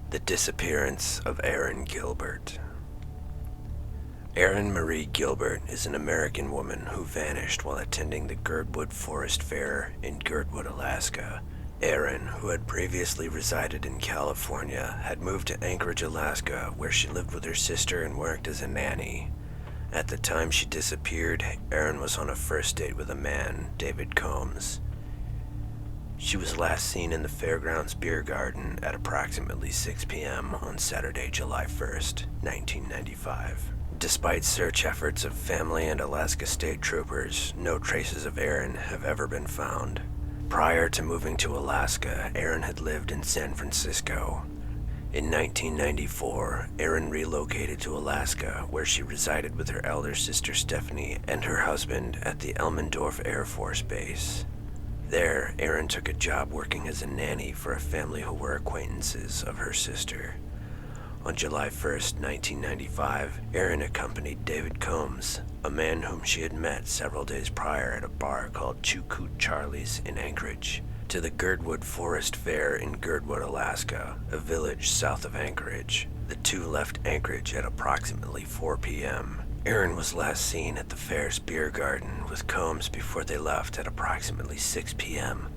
The disappearance of Erin Gilbert. Erin Marie Gilbert is an American woman who vanished while attending the Girdwood Forest Fair in Girdwood, Alaska. Erin, who had previously resided in California, had moved to Anchorage, Alaska, where she lived with her sister and worked as a nanny. At the time she disappeared, Erin was on a first date with a man, David Combs. She was last seen in the Fairgrounds Beer Garden at approximately 6 p.m. on Saturday, July 1st, 1995. Despite search efforts of family and Alaska State Troopers, no traces of Erin have ever been found. Prior to moving to Alaska, Erin had lived in San Francisco. In 1994, Erin relocated to Alaska, where she resided with her elder sister Stephanie and her husband at the Elmendorf Air Force Base. There, Erin took a job working as a nanny for a family who were acquaintances of her sister. On July 1st, 1995, Erin accompanied David Combs, a man whom she had met several days prior at a bar called Chukut Charlie's in Anchorage, to the Girdwood Forest Fair in Girdwood, Alaska, a village south of Anchorage. The two left Anchorage at approximately 4 p.m. Erin was last seen at the fair's beer garden with Combs before they left at approximately 6 p.m.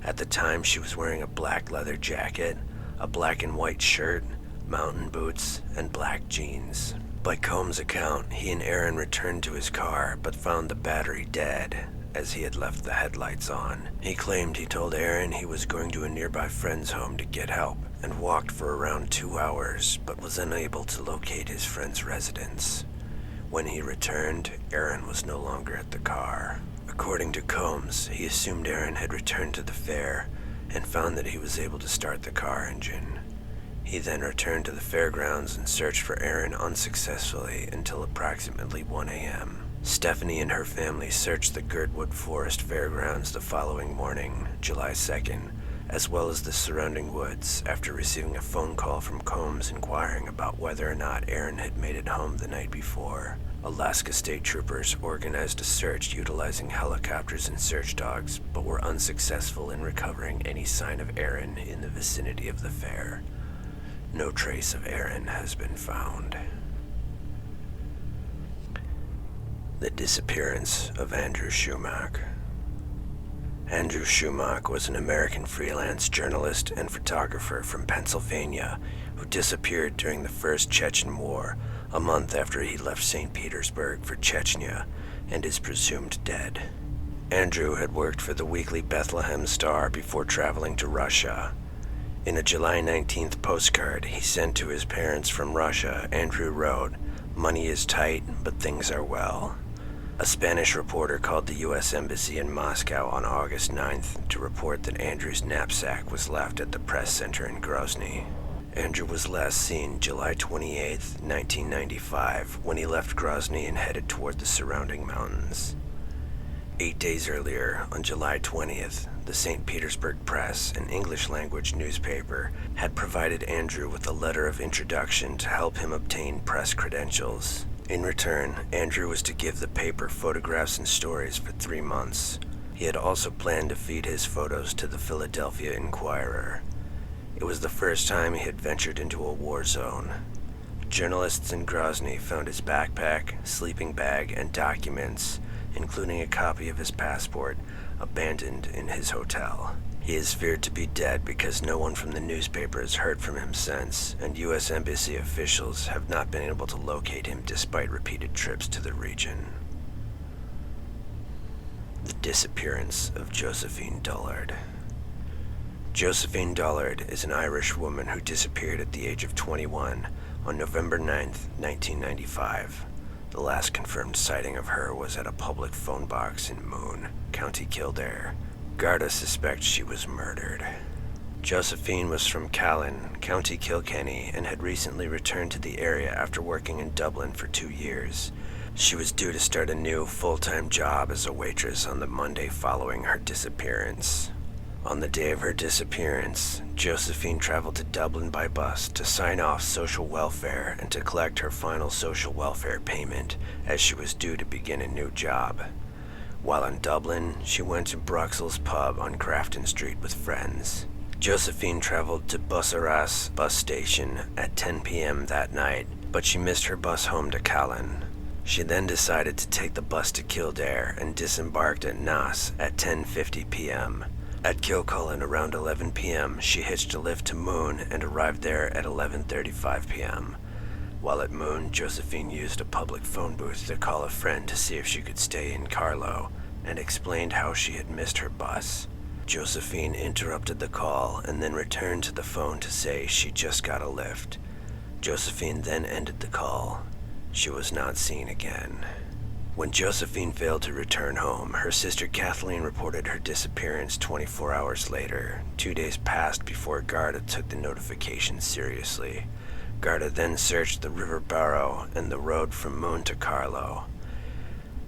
At the time, she was wearing a black leather jacket, a black and white shirt, mountain boots, and black jeans. By Combs' account, he and Erin returned to his car but found the battery dead, as he had left the headlights on. He claimed he told Erin he was going to a nearby friend's home to get help and walked for around 2 hours but was unable to locate his friend's residence. When he returned, Erin was no longer at the car. According to Combs, he assumed Erin had returned to the fair and found that he was able to start the car engine. He then returned to the fairgrounds and searched for Erin unsuccessfully until approximately 1 a.m. Stephanie and her family searched the Girdwood Forest Fairgrounds the following morning, July 2nd, as well as the surrounding woods, after receiving a phone call from Combs inquiring about whether or not Erin had made it home the night before. Alaska State Troopers organized a search utilizing helicopters and search dogs, but were unsuccessful in recovering any sign of Erin in the vicinity of the fair. No trace of Erin has been found. The disappearance of Andrew Shumack. Andrew Shumack was an American freelance journalist and photographer from Pennsylvania who disappeared during the First Chechen War, a month after he left St. Petersburg for Chechnya and is presumed dead. Andrew had worked for the weekly Bethlehem Star before traveling to Russia. In a July 19th postcard he sent to his parents from Russia, Andrew wrote, "Money is tight, but things are well." A Spanish reporter called the U.S. Embassy in Moscow on August 9th to report that Andrew's knapsack was left at the press center in Grozny. Andrew was last seen July 28, 1995, when he left Grozny and headed toward the surrounding mountains. 8 days earlier, on July 20th, the St. Petersburg Press, an English-language newspaper, had provided Andrew with a letter of introduction to help him obtain press credentials. In return, Andrew was to give the paper photographs and stories for 3 months. He had also planned to feed his photos to the Philadelphia Inquirer. It was the first time he had ventured into a war zone. Journalists in Grozny found his backpack, sleeping bag, and documents, including a copy of his passport, abandoned in his hotel. He is feared to be dead because no one from the newspaper has heard from him since, and U.S. Embassy officials have not been able to locate him despite repeated trips to the region. The disappearance of Josephine Dullard. Josephine Dullard is an Irish woman who disappeared at the age of 21 on November 9th, 1995. The last confirmed sighting of her was at a public phone box in Moon, County Kildare. Garda suspects she was murdered. Josephine was from Callan, County Kilkenny, and had recently returned to the area after working in Dublin for 2 years. She was due to start a new full-time job as a waitress on the Monday following her disappearance. On the day of her disappearance, Josephine traveled to Dublin by bus to sign off social welfare and to collect her final social welfare payment, as she was due to begin a new job. While in Dublin, she went to Bruxelles pub on Grafton Street with friends. Josephine traveled to Busaras bus station at 10 p.m. that night, but she missed her bus home to Callan. She then decided to take the bus to Kildare and disembarked at Naas at 10:50 p.m. At Kilcullen around 11 p.m., she hitched a lift to Moon and arrived there at 11:35 p.m. While at Moon, Josephine used a public phone booth to call a friend to see if she could stay in Carlow and explained how she had missed her bus. Josephine interrupted the call and then returned to the phone to say she just got a lift. Josephine then ended the call. She was not seen again. When Josephine failed to return home, her sister Kathleen reported her disappearance 24 hours later. 2 days passed before Garda took the notification seriously. Garda then searched the River Barrow and the road from Moon to Carlow.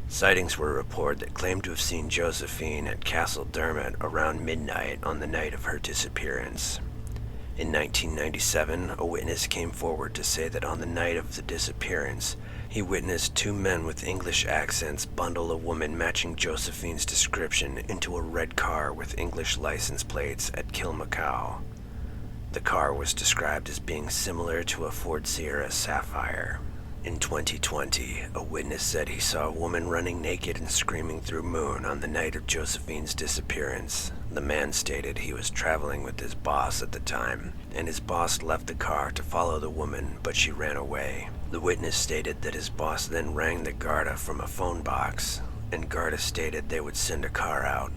Sightings were reported that claimed to have seen Josephine at Castle Dermot around midnight on the night of her disappearance. In 1997, a witness came forward to say that on the night of the disappearance, he witnessed two men with English accents bundle a woman matching Josephine's description into a red car with English license plates at Kilmacow. The car was described as being similar to a Ford Sierra Sapphire. In 2020, a witness said he saw a woman running naked and screaming through Moon on the night of Josephine's disappearance. The man stated he was traveling with his boss at the time, and his boss left the car to follow the woman, but she ran away. The witness stated that his boss then rang the Garda from a phone box, and Garda stated they would send a car out.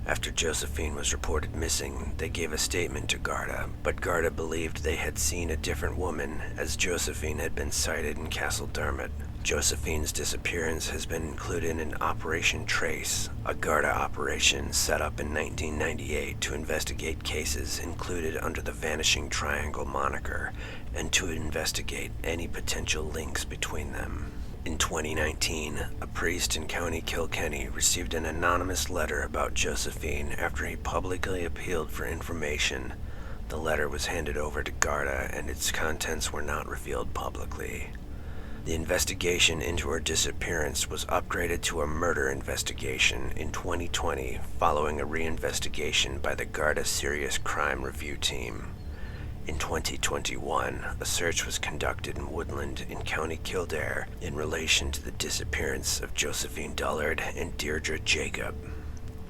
After Josephine was reported missing, they gave a statement to Garda, but Garda believed they had seen a different woman, as Josephine had been sighted in Castle Dermot. Josephine's disappearance has been included in Operation Trace, a Garda operation set up in 1998 to investigate cases included under the Vanishing Triangle moniker, and to investigate any potential links between them. In 2019, a priest in County Kilkenny received an anonymous letter about Josephine after he publicly appealed for information. The letter was handed over to Garda and its contents were not revealed publicly. The investigation into her disappearance was upgraded to a murder investigation in 2020 following a reinvestigation by the Garda Serious Crime Review Team. In 2021, a search was conducted in Woodland in County Kildare in relation to the disappearance of Josephine Dullard and Deirdre Jacob.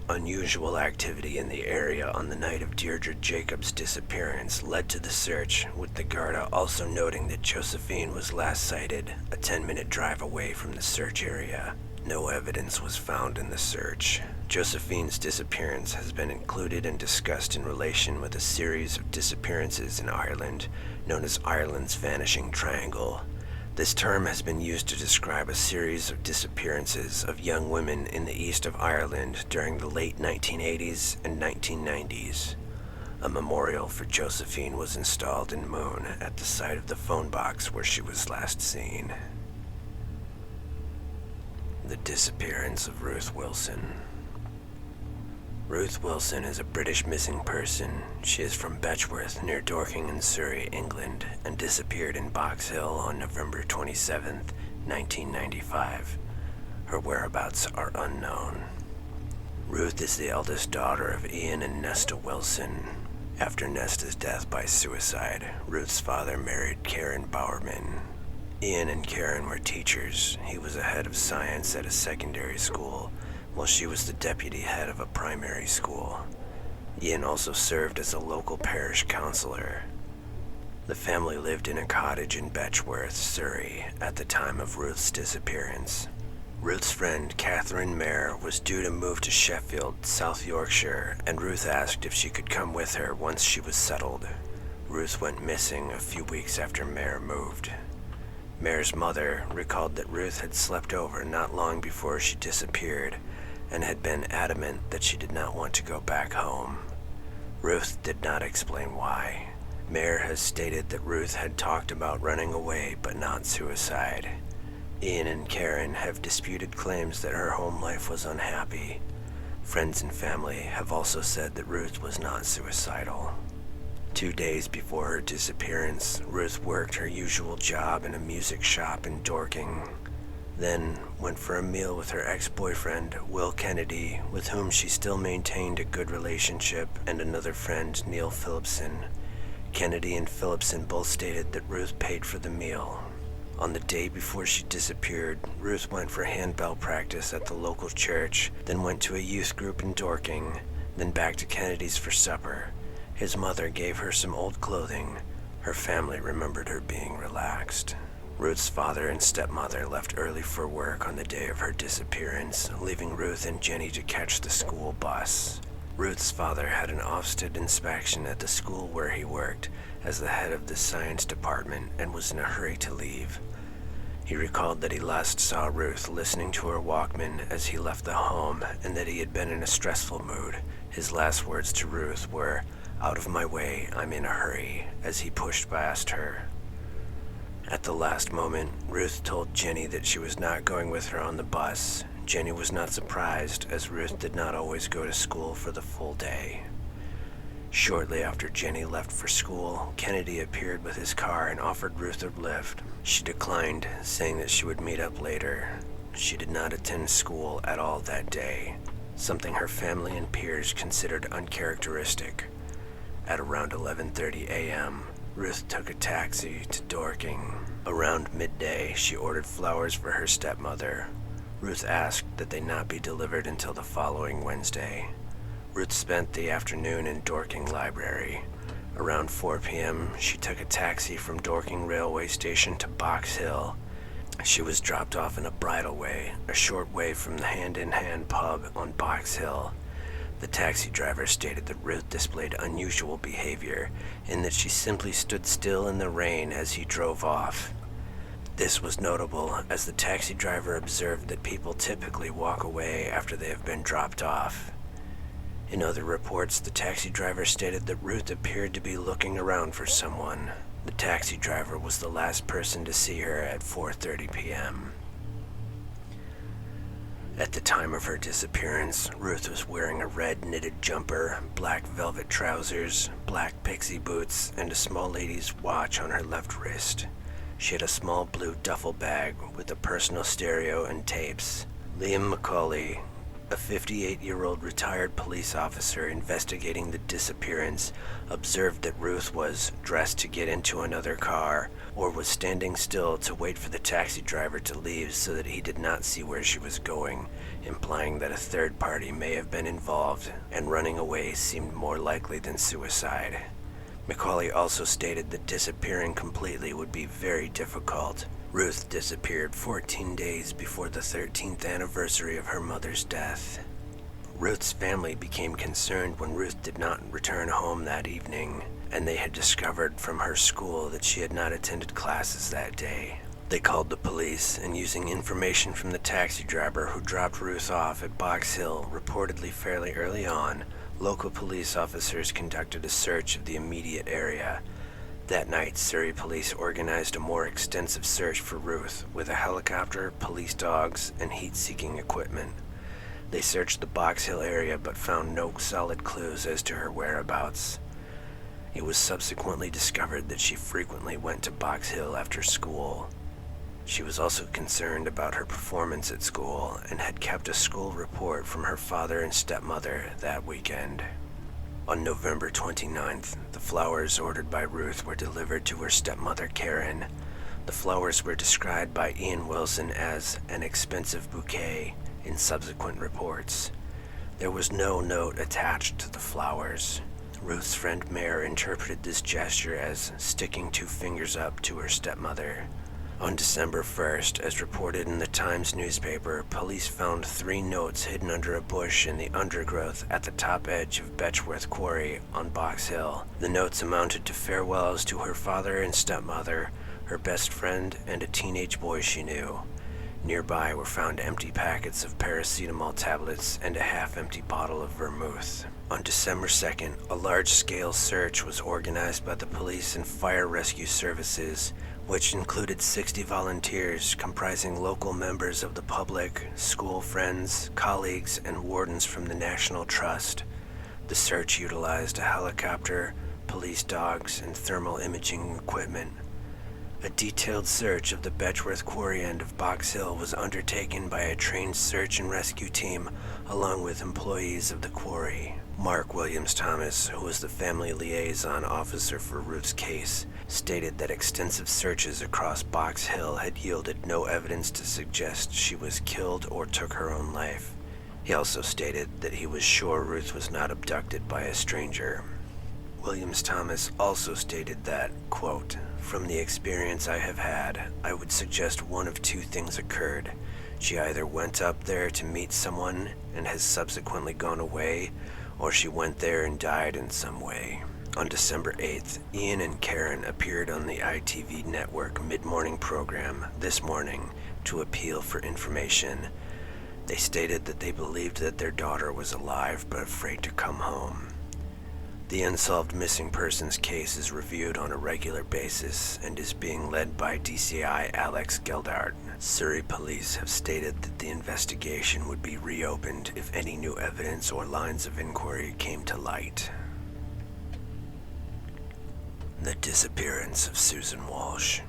Unusual activity in the area on the night of Deirdre Jacob's disappearance led to the search, with the Garda also noting that Josephine was last sighted a 10-minute drive away from the search area. No evidence was found in the search. Josephine's disappearance has been included and discussed in relation with a series of disappearances in Ireland, known as Ireland's Vanishing Triangle. This term has been used to describe a series of disappearances of young women in the east of Ireland during the late 1980s and 1990s. A memorial for Josephine was installed in Moon at the site of the phone box where she was last seen. The disappearance of Ruth Wilson. Ruth Wilson is a British missing person. She is from Betchworth near Dorking in Surrey, England, and disappeared in Box Hill on November 27, 1995. Her whereabouts are unknown. Ruth is the eldest daughter of Ian and Nesta Wilson. After Nesta's death by suicide, Ruth's father married Karen Bowerman. Ian and Karen were teachers. He was a head of science at a secondary school, while she was the deputy head of a primary school. Ian also served as a local parish councillor. The family lived in a cottage in Betchworth, Surrey, at the time of Ruth's disappearance. Ruth's friend, Catherine Mayer, was due to move to Sheffield, South Yorkshire, and Ruth asked if she could come with her once she was settled. Ruth went missing a few weeks after Mayer moved. Mayer's mother recalled that Ruth had slept over not long before she disappeared and had been adamant that she did not want to go back home. Ruth did not explain why. Mayer has stated that Ruth had talked about running away but not suicide. Ian and Karen have disputed claims that her home life was unhappy. Friends and family have also said that Ruth was not suicidal. 2 days before her disappearance, Ruth worked her usual job in a music shop in Dorking. then went for a meal with her ex-boyfriend, Will Kennedy, with whom she still maintained a good relationship, and another friend, Neil Phillipson. Kennedy and Phillipson both stated that Ruth paid for the meal. On the day before she disappeared, Ruth went for handbell practice at the local church, then went to a youth group in Dorking, then back to Kennedy's for supper. His mother gave her some old clothing. Her family remembered her being relaxed. Ruth's father and stepmother left early for work on the day of her disappearance, leaving Ruth and Jenny to catch the school bus. Ruth's father had an Ofsted inspection at the school where he worked as the head of the science department and was in a hurry to leave. He recalled that he last saw Ruth listening to her Walkman as he left the home and that he had been in a stressful mood. His last words to Ruth were, "Out of my way, I'm in a hurry," as he pushed past her. At the last moment, Ruth told Jenny that she was not going with her on the bus. Jenny was not surprised, as Ruth did not always go to school for the full day. Shortly after Jenny left for school, Kennedy appeared with his car and offered Ruth a lift. She declined, saying that she would meet up later. She did not attend school at all that day, something her family and peers considered uncharacteristic. At around 11:30 a.m., Ruth took a taxi to Dorking. Around midday, she ordered flowers for her stepmother. Ruth asked that they not be delivered until the following Wednesday. Ruth spent the afternoon in Dorking Library. Around 4 p.m., she took a taxi from Dorking Railway Station to Box Hill. She was dropped off in a bridleway, a short way from the Hand in Hand pub on Box Hill. The taxi driver stated that Ruth displayed unusual behavior in that she simply stood still in the rain as he drove off. This was notable as the taxi driver observed that people typically walk away after they have been dropped off. In other reports, the taxi driver stated that Ruth appeared to be looking around for someone. The taxi driver was the last person to see her at 4:30 p.m. At the time of her disappearance, Ruth was wearing a red knitted jumper, black velvet trousers, black pixie boots, and a small lady's watch on her left wrist. She had a small blue duffel bag with a personal stereo and tapes. Liam McCauley, a 58-year-old retired police officer investigating the disappearance, observed that Ruth was dressed to get into another car or was standing still to wait for the taxi driver to leave so that he did not see where she was going, implying that a third party may have been involved and running away seemed more likely than suicide. McCauley also stated that disappearing completely would be very difficult. Ruth disappeared 14 days before the 13th anniversary of her mother's death. Ruth's family became concerned when Ruth did not return home that evening, and they had discovered from her school that she had not attended classes that day. They called the police, and using information from the taxi driver who dropped Ruth off at Box Hill reportedly fairly early on, local police officers conducted a search of the immediate area. That night, Surrey police organized a more extensive search for Ruth with a helicopter, police dogs, and heat-seeking equipment. They searched the Box Hill area but found no solid clues as to her whereabouts. It was subsequently discovered that she frequently went to Box Hill after school. She was also concerned about her performance at school and had kept a school report from her father and stepmother that weekend. On November 29th, the flowers ordered by Ruth were delivered to her stepmother, Karen. The flowers were described by Ian Wilson as an expensive bouquet in subsequent reports. There was no note attached to the flowers. Ruth's friend Mare interpreted this gesture as sticking 2 fingers up to her stepmother. On December 1st, as reported in the Times newspaper, police found 3 notes hidden under a bush in the undergrowth at the top edge of Betchworth Quarry on Box Hill. The notes amounted to farewells to her father and stepmother, her best friend, and a teenage boy she knew. Nearby were found empty packets of paracetamol tablets and a half-empty bottle of vermouth. On December 2nd, a large-scale search was organized by the police and fire rescue services, which included 60 volunteers comprising local members of the public, school friends, colleagues, and wardens from the National Trust. The search utilized a helicopter, police dogs, and thermal imaging equipment. A detailed search of the Betchworth Quarry end of Box Hill was undertaken by a trained search and rescue team along with employees of the quarry. Mark Williams Thomas, who was the family liaison officer for Ruth's case, stated that extensive searches across Box Hill had yielded no evidence to suggest she was killed or took her own life. He also stated that he was sure Ruth was not abducted by a stranger. Williams Thomas also stated that, quote, "From the experience I have had, I would suggest one of two things occurred. She either went up there to meet someone and has subsequently gone away, or she went there and died in some way." On December 8th, Ian and Karen appeared on the ITV network mid-morning program This Morning to appeal for information. They stated that they believed that their daughter was alive but afraid to come home. The unsolved missing persons case is reviewed on a regular basis and is being led by DCI Alex Geldart. Surrey police have stated that the investigation would be reopened if any new evidence or lines of inquiry came to light. The disappearance of Susan Walsh.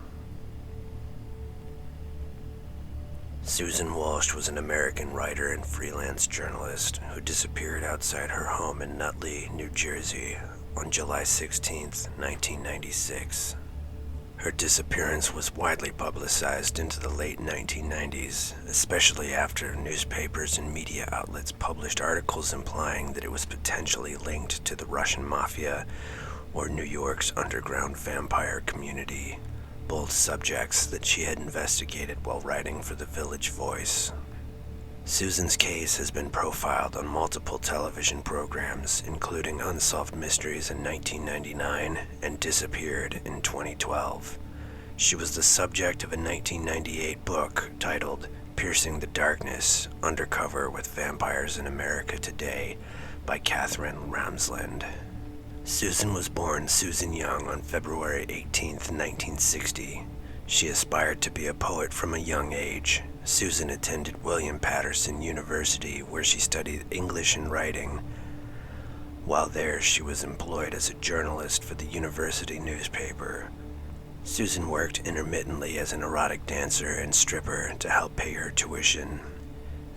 Susan Walsh was an American writer and freelance journalist who disappeared outside her home in Nutley, New Jersey on July 16, 1996. Her disappearance was widely publicized into the late 1990s, especially after newspapers and media outlets published articles implying that it was potentially linked to the Russian mafia or New York's underground vampire community, both subjects that she had investigated while writing for the Village Voice. Susan's case has been profiled on multiple television programs, including Unsolved Mysteries in 1999 and Disappeared in 2012. She was the subject of a 1998 book titled Piercing the Darkness: Undercover with Vampires in America Today by Catherine Ramsland. Susan was born Susan Young on February 18, 1960. She aspired to be a poet from a young age. Susan attended William Patterson University, where she studied English and writing. While there, she was employed as a journalist for the university newspaper. Susan worked intermittently as an erotic dancer and stripper to help pay her tuition.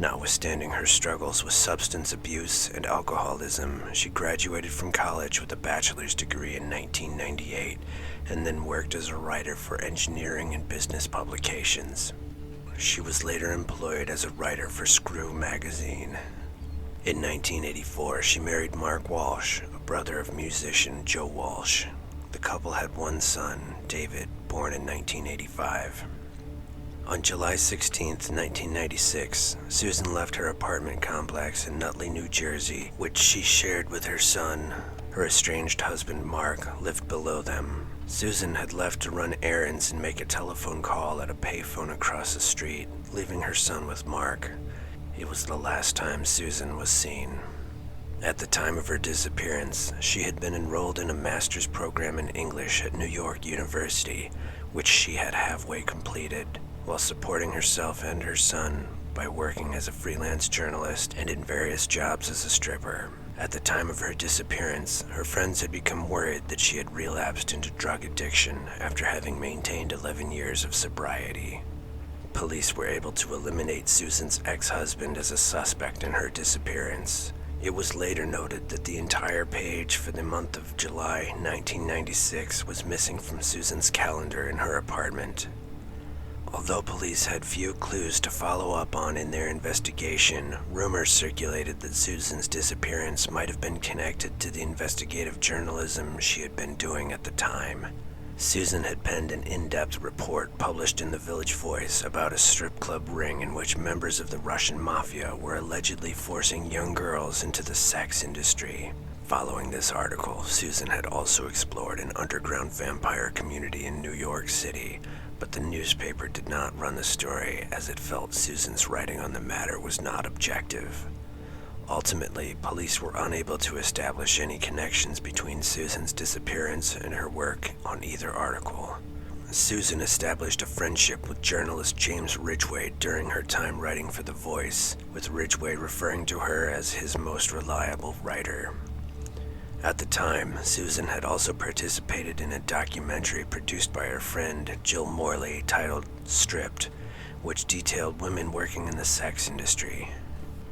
Notwithstanding her struggles with substance abuse and alcoholism, she graduated from college with a bachelor's degree in 1998 and then worked as a writer for engineering and business publications. She was later employed as a writer for Screw magazine. In 1984, she married Mark Walsh, a brother of musician Joe Walsh. The couple had one son, David, born in 1985. On July 16, 1996, Susan left her apartment complex in Nutley, New Jersey, which she shared with her son. Her estranged husband, Mark, lived below them. Susan had left to run errands and make a telephone call at a payphone across the street, leaving her son with Mark. It was the last time Susan was seen. At the time of her disappearance, she had been enrolled in a master's program in English at New York University, which she had halfway completed, while supporting herself and her son by working as a freelance journalist and in various jobs as a stripper. At the time of her disappearance, her friends had become worried that she had relapsed into drug addiction after having maintained 11 years of sobriety. Police were able to eliminate Susan's ex-husband as a suspect in her disappearance. It was later noted that the entire page for the month of July 1996 was missing from Susan's calendar in her apartment. Although police had few clues to follow up on in their investigation, rumors circulated that Susan's disappearance might have been connected to the investigative journalism she had been doing at the time. Susan had penned an in-depth report published in the Village Voice about a strip club ring in which members of the Russian mafia were allegedly forcing young girls into the sex industry. Following this article, Susan had also explored an underground vampire community in New York City, but the newspaper did not run the story as it felt Susan's writing on the matter was not objective. Ultimately, police were unable to establish any connections between Susan's disappearance and her work on either article. Susan established a friendship with journalist James Ridgway during her time writing for The Voice, with Ridgway referring to her as his most reliable writer. At the time, Susan had also participated in a documentary produced by her friend Jill Morley titled Stripped, which detailed women working in the sex industry.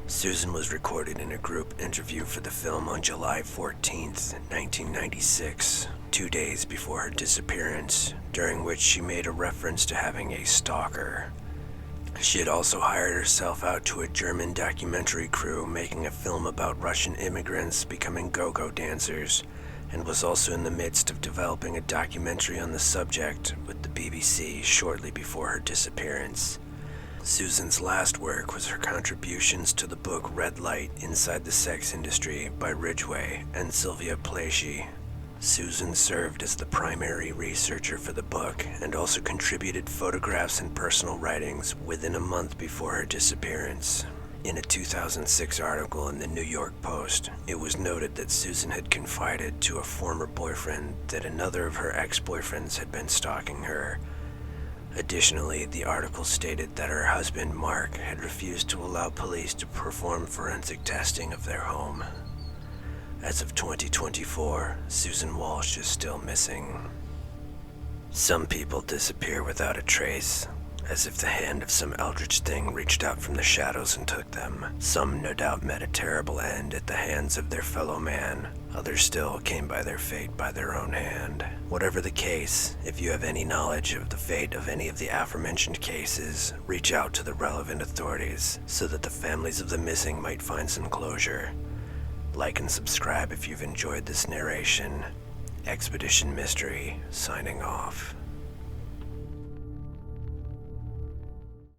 Susan was recorded in a group interview for the film on July 14, 1996, 2 days before her disappearance, during which she made a reference to having a stalker. She had also hired herself out to a German documentary crew making a film about Russian immigrants becoming go-go dancers, and was also in the midst of developing a documentary on the subject with the BBC shortly before her disappearance. Susan's last work was her contributions to the book Red Light Inside the Sex Industry by Ridgway and Sylvia Plaschke. Susan served as the primary researcher for the book and also contributed photographs and personal writings within a month before her disappearance. In a 2006 article in the New York Post, it was noted that Susan had confided to a former boyfriend that another of her ex-boyfriends had been stalking her. Additionally, the article stated that her husband, Mark, had refused to allow police to perform forensic testing of their home. As of 2024, Susan Walsh is still missing. Some people disappear without a trace, as if the hand of some eldritch thing reached out from the shadows and took them. Some no doubt met a terrible end at the hands of their fellow man. Others still came by their fate by their own hand. Whatever the case, if you have any knowledge of the fate of any of the aforementioned cases, reach out to the relevant authorities so that the families of the missing might find some closure. Like and subscribe if you've enjoyed this narration. Expedition Mystery, signing off.